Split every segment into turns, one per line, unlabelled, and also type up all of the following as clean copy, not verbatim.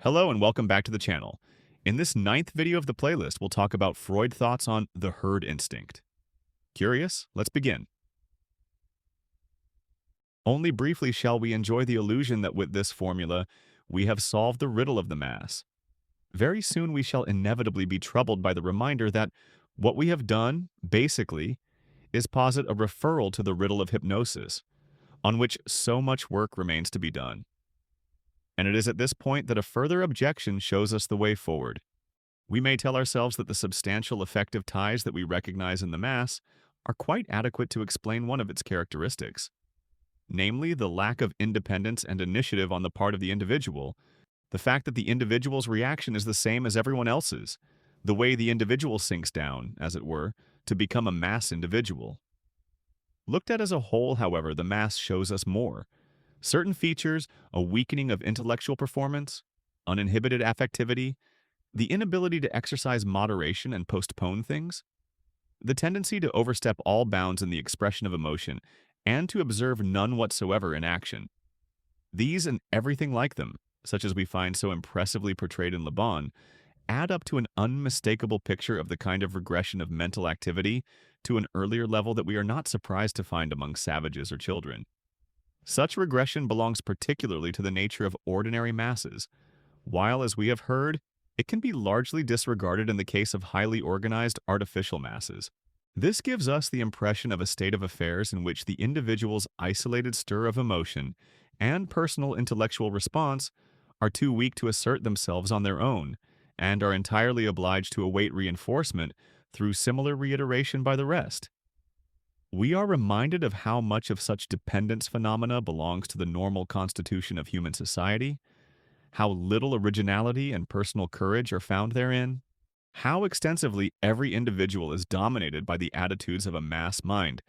Hello and welcome back to the channel. In this ninth video of the playlist, we'll talk about Freud thoughts on the herd instinct. Curious? Let's begin. Only briefly shall we enjoy the illusion that with this formula, we have solved the riddle of the mass. Very soon we shall inevitably be troubled by the reminder that what we have done, basically, is posit a referral to the riddle of hypnosis, on which so much work remains to be done. And it is at this point that a further objection shows us the way forward. We may tell ourselves that the substantial affective ties that we recognize in the mass are quite adequate to explain one of its characteristics, namely the lack of independence and initiative on the part of the individual, the fact that the individual's reaction is the same as everyone else's, the way the individual sinks down, as it were, to become a mass individual. Looked at as a whole, however, the mass shows us more. Certain features, a weakening of intellectual performance, uninhibited affectivity, the inability to exercise moderation and postpone things, the tendency to overstep all bounds in the expression of emotion, and to observe none whatsoever in action. These and everything like them, such as we find so impressively portrayed in Le Bon, add up to an unmistakable picture of the kind of regression of mental activity to an earlier level that we are not surprised to find among savages or children. Such regression belongs particularly to the nature of ordinary masses, while, as we have heard, it can be largely disregarded in the case of highly organized artificial masses. This gives us the impression of a state of affairs in which the individual's isolated stir of emotion and personal intellectual response are too weak to assert themselves on their own, and are entirely obliged to await reinforcement through similar reiteration by the rest. We are reminded of how much of such dependence phenomena belongs to the normal constitution of human society, how little originality and personal courage are found therein, how extensively every individual is dominated by the attitudes of a mass mind,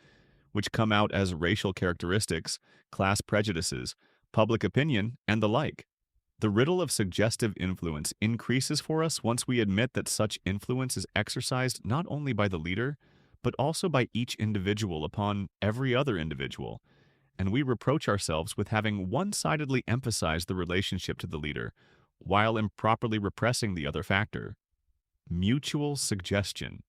which come out as racial characteristics, class prejudices, public opinion, and the like. The riddle of suggestive influence increases for us once we admit that such influence is exercised not only by the leader, but also by each individual upon every other individual, and we reproach ourselves with having one-sidedly emphasized the relationship to the leader, while improperly repressing the other factor. Mutual suggestion.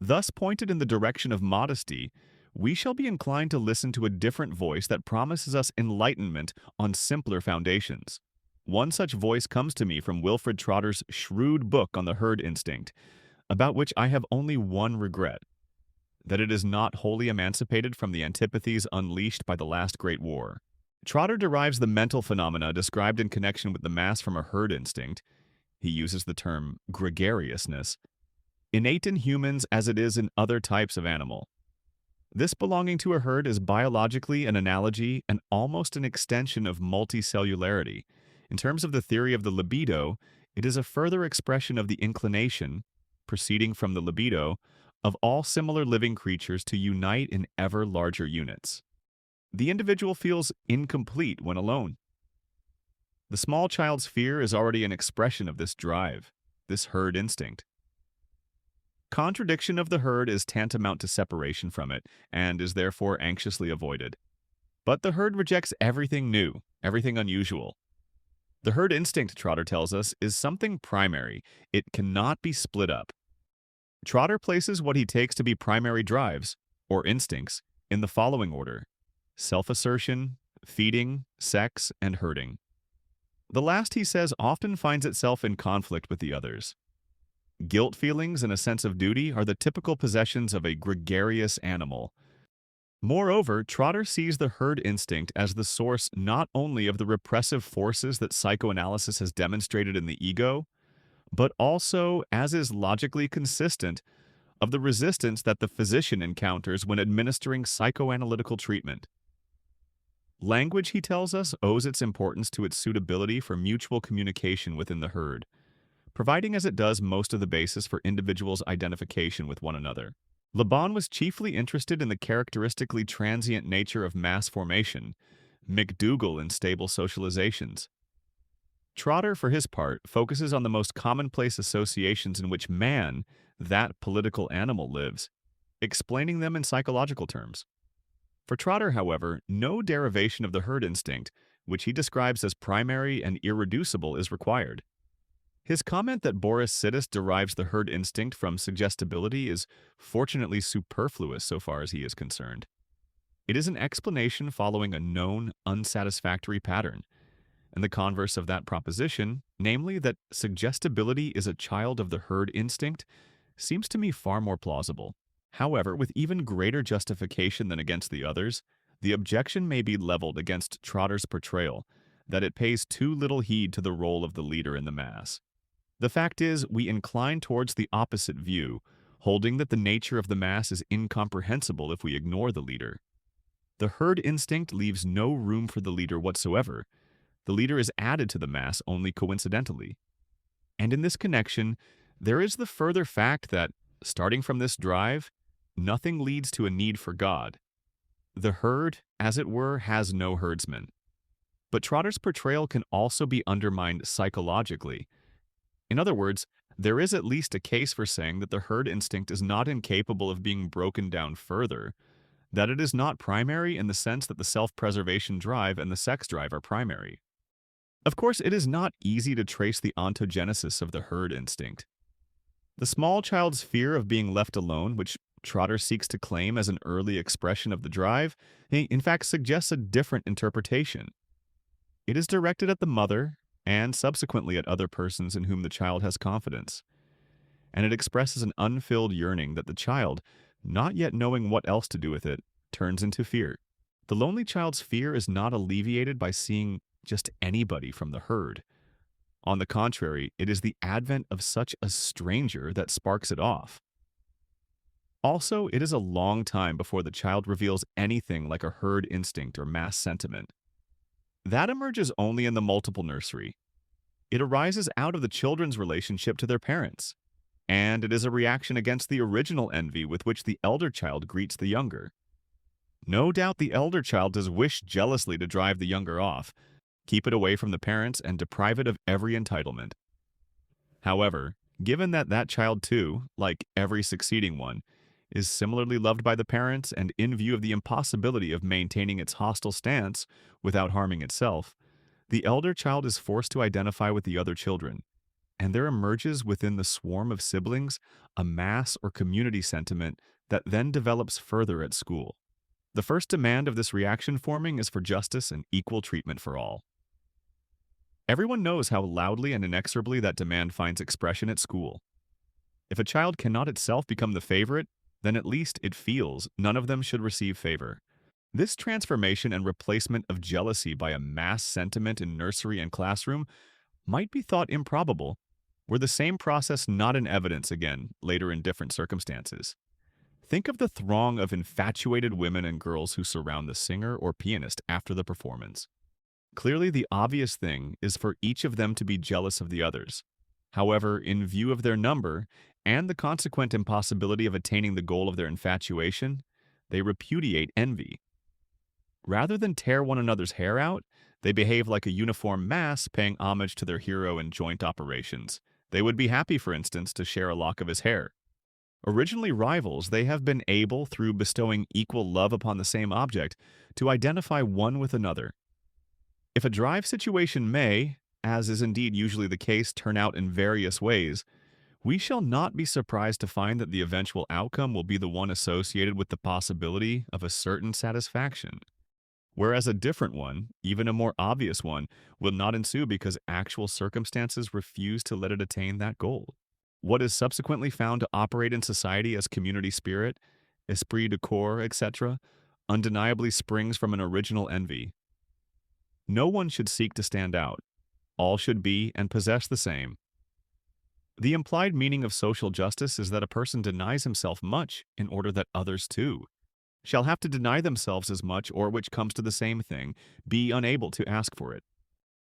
Thus pointed in the direction of modesty, we shall be inclined to listen to a different voice that promises us enlightenment on simpler foundations. One such voice comes to me from Wilfred Trotter's shrewd book on the herd instinct, about which I have only one regret: that it is not wholly emancipated from the antipathies unleashed by the last great war. Trotter derives the mental phenomena described in connection with the mass from a herd instinct. He uses the term gregariousness, innate in humans as it is in other types of animal. This belonging to a herd is biologically an analogy and almost an extension of multicellularity. In terms of the theory of the libido, it is a further expression of the inclination, proceeding from the libido, of all similar living creatures to unite in ever larger units. The individual feels incomplete when alone. The small child's fear is already an expression of this drive, this herd instinct. Contradiction of the herd is tantamount to separation from it, and is therefore anxiously avoided. But the herd rejects everything new, everything unusual. The herd instinct, Trotter tells us, is something primary. It cannot be split up. Trotter places what he takes to be primary drives, or instincts, in the following order: self-assertion, feeding, sex, and herding. The last, he says, often finds itself in conflict with the others. Guilt feelings and a sense of duty are the typical possessions of a gregarious animal. Moreover, Trotter sees the herd instinct as the source not only of the repressive forces that psychoanalysis has demonstrated in the ego, but also, as is logically consistent, of the resistance that the physician encounters when administering psychoanalytical treatment. Language, he tells us, owes its importance to its suitability for mutual communication within the herd, providing as it does most of the basis for individuals' identification with one another. Le Bon was chiefly interested in the characteristically transient nature of mass formation, McDougall in stable socializations. Trotter, for his part, focuses on the most commonplace associations in which man, that political animal, lives, explaining them in psychological terms. For Trotter, however, no derivation of the herd instinct, which he describes as primary and irreducible, is required. His comment that Boris Sidis derives the herd instinct from suggestibility is fortunately superfluous so far as he is concerned. It is an explanation following a known, unsatisfactory pattern, and the converse of that proposition, namely that suggestibility is a child of the herd instinct, seems to me far more plausible. However, with even greater justification than against the others, the objection may be leveled against Trotter's portrayal that it pays too little heed to the role of the leader in the mass. The fact is, we incline towards the opposite view, holding that the nature of the mass is incomprehensible if we ignore the leader. The herd instinct leaves no room for the leader whatsoever. The leader is added to the mass only coincidentally. And in this connection, there is the further fact that, starting from this drive, nothing leads to a need for God. The herd, as it were, has no herdsman. But Trotter's portrayal can also be undermined psychologically. In other words, there is at least a case for saying that the herd instinct is not incapable of being broken down further, that it is not primary in the sense that the self-preservation drive and the sex drive are primary. Of course, it is not easy to trace the ontogenesis of the herd instinct. The small child's fear of being left alone, which Trotter seeks to claim as an early expression of the drive, in fact suggests a different interpretation. It is directed at the mother and subsequently at other persons in whom the child has confidence, and it expresses an unfilled yearning that the child, not yet knowing what else to do with it, turns into fear. The lonely child's fear is not alleviated by seeing just anybody from the herd. On the contrary, it is the advent of such a stranger that sparks it off. Also, it is a long time before the child reveals anything like a herd instinct or mass sentiment. That emerges only in the multiple nursery. It arises out of the children's relationship to their parents, and it is a reaction against the original envy with which the elder child greets the younger. No doubt the elder child does wish jealously to drive the younger off, keep it away from the parents, and deprive it of every entitlement. However, given that that child too, like every succeeding one, is similarly loved by the parents and in view of the impossibility of maintaining its hostile stance without harming itself, the elder child is forced to identify with the other children, and there emerges within the swarm of siblings a mass or community sentiment that then develops further at school. The first demand of this reaction forming is for justice and equal treatment for all. Everyone knows how loudly and inexorably that demand finds expression at school. If a child cannot itself become the favorite, then at least it feels none of them should receive favor. This transformation and replacement of jealousy by a mass sentiment in nursery and classroom might be thought improbable, were the same process not in evidence again later in different circumstances. Think of the throng of infatuated women and girls who surround the singer or pianist after the performance. Clearly, the obvious thing is for each of them to be jealous of the others. However, in view of their number and the consequent impossibility of attaining the goal of their infatuation, they repudiate envy. Rather than tear one another's hair out, they behave like a uniform mass paying homage to their hero in joint operations. They would be happy, for instance, to share a lock of his hair. Originally rivals, they have been able, through bestowing equal love upon the same object, to identify one with another. If a drive situation may, as is indeed usually the case, turn out in various ways, we shall not be surprised to find that the eventual outcome will be the one associated with the possibility of a certain satisfaction, whereas a different one, even a more obvious one, will not ensue because actual circumstances refuse to let it attain that goal. What is subsequently found to operate in society as community spirit, esprit de corps, etc., undeniably springs from an original envy. No one should seek to stand out. All should be and possess the same. The implied meaning of social justice is that a person denies himself much in order that others too shall have to deny themselves as much, or, which comes to the same thing, be unable to ask for it.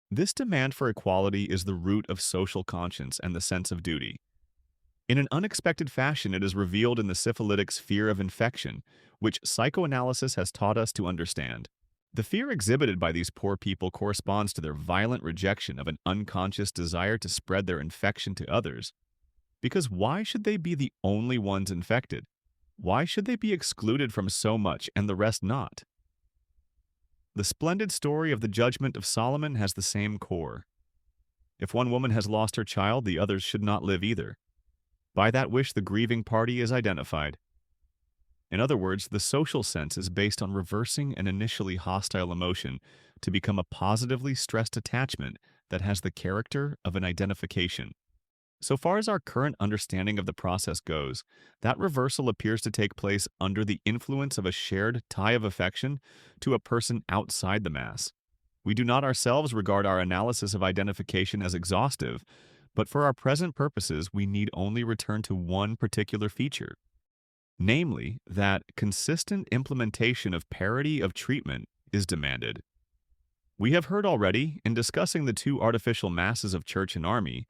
This demand for equality is the root of social conscience and the sense of duty. In an unexpected fashion, it is revealed in the syphilitic's fear of infection, which psychoanalysis has taught us to understand. The fear exhibited by these poor people corresponds to their violent rejection of an unconscious desire to spread their infection to others. Because why should they be the only ones infected? Why should they be excluded from so much and the rest not? The splendid story of the judgment of Solomon has the same core. If one woman has lost her child, the others should not live either. By that wish, the grieving party is identified. In other words, the social sense is based on reversing an initially hostile emotion to become a positively stressed attachment that has the character of an identification. So far as our current understanding of the process goes, that reversal appears to take place under the influence of a shared tie of affection to a person outside the mass. We do not ourselves regard our analysis of identification as exhaustive, but for our present purposes, we need only return to one particular feature, namely that consistent implementation of parity of treatment is demanded. We have heard already, in discussing the two artificial masses of church and army,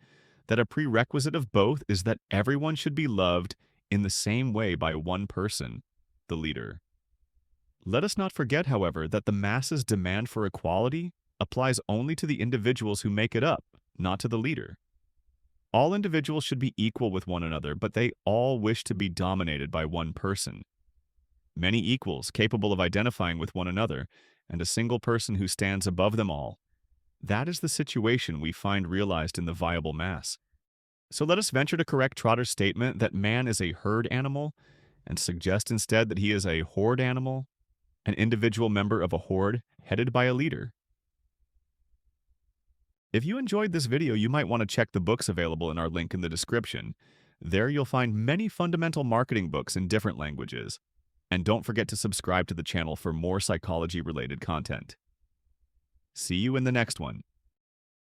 that a prerequisite of both is that everyone should be loved in the same way by one person, the leader. Let us not forget, however, that the mass's demand for equality applies only to the individuals who make it up, not to the leader. All individuals should be equal with one another, but they all wish to be dominated by one person. Many equals capable of identifying with one another, and a single person who stands above them all. That is the situation we find realized in the viable mass. So let us venture to correct Trotter's statement that man is a herd animal and suggest instead that he is a horde animal, an individual member of a horde headed by a leader. If you enjoyed this video, you might want to check the books available in our link in the description. There you'll find many fundamental marketing books in different languages. And don't forget to subscribe to the channel for more psychology-related content. See you in the next one.